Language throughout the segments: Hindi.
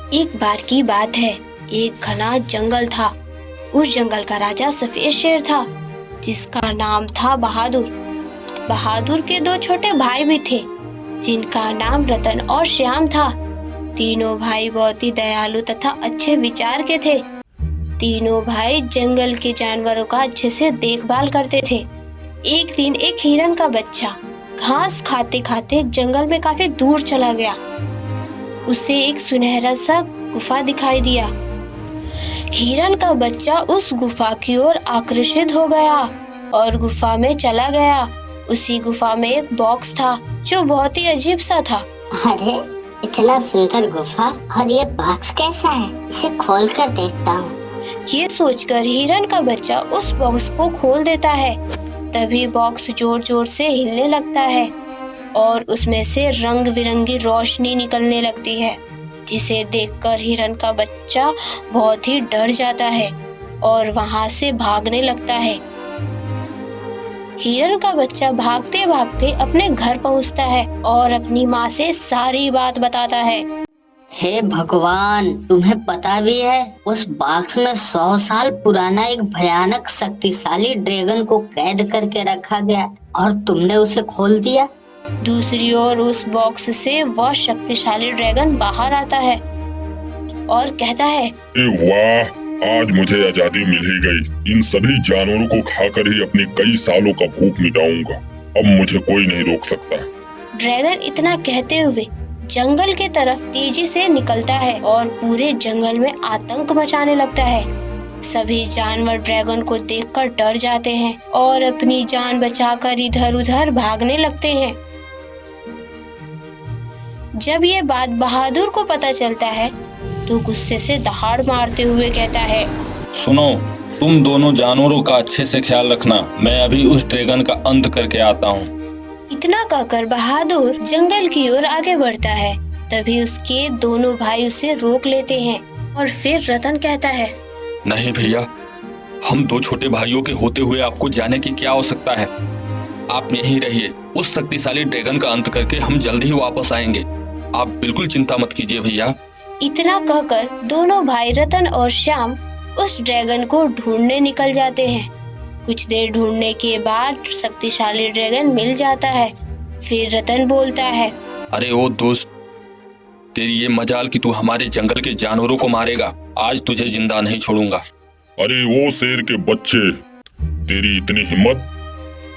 एक बार की बात है, एक घना जंगल था। उस जंगल का राजा सफेद शेर था, जिसका नाम था बहादुर। बहादुर के दो छोटे भाई भी थे, जिनका नाम रतन और श्याम था। तीनों भाई बहुत ही दयालु तथा अच्छे विचार के थे। तीनों भाई जंगल के जानवरों का अच्छे से देखभाल करते थे। एक दिन एक हिरन का बच्चा घास खाते खाते जंगल में काफी दूर चला गया। उसे एक सुनहरा सा गुफा दिखाई दिया। हिरन का बच्चा उस गुफा की ओर आकर्षित हो गया और गुफा में चला गया। उसी गुफा में एक बॉक्स था जो बहुत ही अजीब सा था। अरे इतना सुंदर गुफा, और ये बॉक्स कैसा है? इसे खोल कर देखता हूँ। ये सोचकर हिरन का बच्चा उस बॉक्स को खोल देता है। तभी बॉक्स जोर जोर से हिलने लगता है और उसमें से रंग बिरंगी रोशनी निकलने लगती है, जिसे देखकर हिरन का बच्चा बहुत ही डर जाता है और वहां से भागने लगता है। हिरन का बच्चा भागते भागते अपने घर पहुंचता है और अपनी माँ से सारी बात बताता है। हे भगवान, तुम्हें पता भी है उस बॉक्स में 100 साल पुराना एक भयानक शक्तिशाली ड्रैगन को कैद करके रखा गया और तुमने उसे खोल दिया। दूसरी ओर उस बॉक्स से वह शक्तिशाली ड्रैगन बाहर आता है और कहता है, वाह, आज मुझे आजादी मिल ही गई। इन सभी जानवरों को खाकर ही अपनी कई सालों का भूख मिटाऊंगा। अब मुझे कोई नहीं रोक सकता। ड्रैगन इतना कहते हुए जंगल के तरफ तेजी से निकलता है और पूरे जंगल में आतंक मचाने लगता है। सभी जानवर ड्रैगन को देखकर डर जाते हैं और अपनी जान बचाकर इधर उधर भागने लगते हैं। जब ये बात बहादुर को पता चलता है तो गुस्से से दहाड़ मारते हुए कहता है, सुनो, तुम दोनों जानवरों का अच्छे से ख्याल रखना। मैं अभी उस ड्रैगन का अंत करके आता हूँ। इतना कहकर बहादुर जंगल की ओर आगे बढ़ता है। तभी उसके दोनों भाई उसे रोक लेते हैं और फिर रतन कहता है, नहीं भैया, हम दो छोटे भाइयों के होते हुए आपको जाने की क्या आवश्यकता है। आप यहीं रहिए। उस शक्तिशाली ड्रैगन का अंत करके हम जल्द ही वापस आएंगे। आप बिल्कुल चिंता मत कीजिए भैया। इतना कहकर दोनों भाई रतन और श्याम उस ड्रैगन को ढूंढने निकल जाते हैं। कुछ देर ढूंढने के बाद शक्तिशाली ड्रैगन मिल जाता है। फिर रतन बोलता है, अरे ओ दोस्त, तेरी ये मजाल कि तू हमारे जंगल के जानवरों को मारेगा। आज तुझे जिंदा नहीं छोड़ूंगा। अरे ओ शेर के बच्चे, तेरी इतनी हिम्मत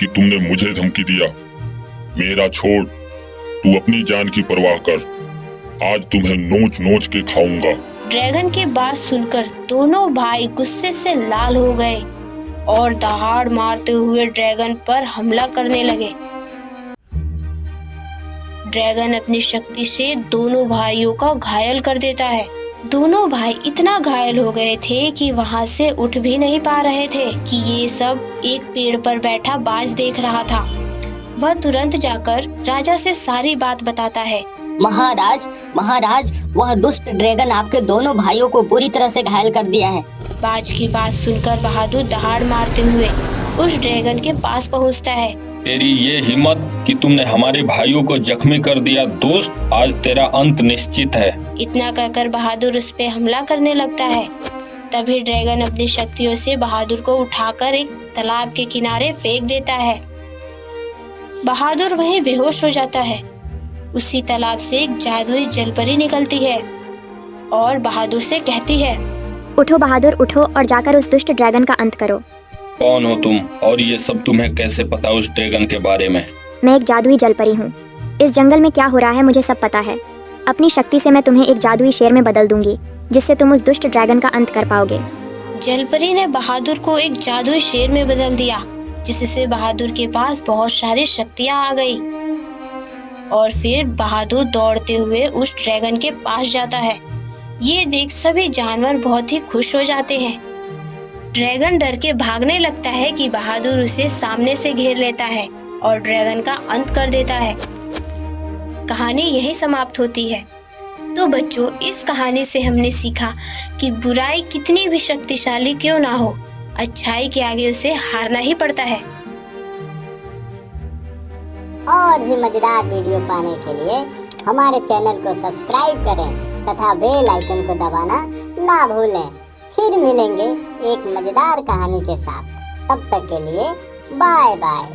कि तुमने मुझे धमकी दिया। मेरा छोड़, तू अपनी जान की परवाह कर। आज तुम्हें नोच नोच के खाऊंगा। ड्रैगन की बात सुनकर दोनों भाई गुस्से से लाल हो गए और दहाड़ मारते हुए ड्रैगन पर हमला करने लगे। ड्रैगन अपनी शक्ति से दोनों भाइयों को घायल कर देता है। दोनों भाई इतना घायल हो गए थे कि वहां से उठ भी नहीं पा रहे थे कि ये सब एक पेड़ पर बैठा बाज देख रहा था। वह तुरंत जाकर राजा से सारी बात बताता है। महाराज, महाराज, वह दुष्ट ड्रैगन आपके दोनों भाइयों को बुरी तरह से घायल कर दिया है। बाज की बात सुनकर बहादुर दहाड़ मारते हुए उस ड्रैगन के पास पहुंचता है। तेरी ये हिम्मत कि तुमने हमारे भाइयों को जख्मी कर दिया दोस्त, आज तेरा अंत निश्चित है। इतना कहकर बहादुर उस पे हमला करने लगता है। तभी ड्रैगन अपनी शक्तियों से बहादुर को उठाकर एक तालाब के किनारे फेंक देता है। बहादुर वहीं बेहोश हो जाता है। उसी तालाब से एक जादुई जलपरी निकलती है और बहादुर से कहती है, उठो बहादुर, उठो और जाकर उस दुष्ट ड्रैगन का अंत करो। कौन हो तुम और ये सब तुम्हें कैसे पता उस ड्रैगन के बारे में? मैं एक जादुई जलपरी हूँ। इस जंगल में क्या हो रहा है मुझे सब पता है। अपनी शक्ति से मैं तुम्हें एक जादुई शेर में बदल दूंगी, जिससे तुम उस दुष्ट ड्रैगन का अंत कर पाओगे। जलपरी ने बहादुर को एक जादुई शेर में बदल दिया, जिससे बहादुर के पास बहुत सारी शक्तियाँ आ गई। और फिर बहादुर दौड़ते हुए उस ड्रैगन के पास जाता है। ये देख सभी जानवर बहुत ही खुश हो जाते हैं। ड्रैगन डर के भागने लगता है कि बहादुर उसे सामने से घेर लेता है और ड्रैगन का अंत कर देता है। कहानी यही समाप्त होती है। तो बच्चों, इस कहानी से हमने सीखा कि बुराई कितनी भी शक्तिशाली क्यों ना हो, अच्छाई के आगे उसे हारना ही पड़ता है। और भी मजेदार वीडियो पाने के लिए हमारे चैनल को सब्सक्राइब करें तथा बेल आइकन को दबाना ना भूलें। फिर मिलेंगे एक मजेदार कहानी के साथ। तब तक के लिए बाय बाय।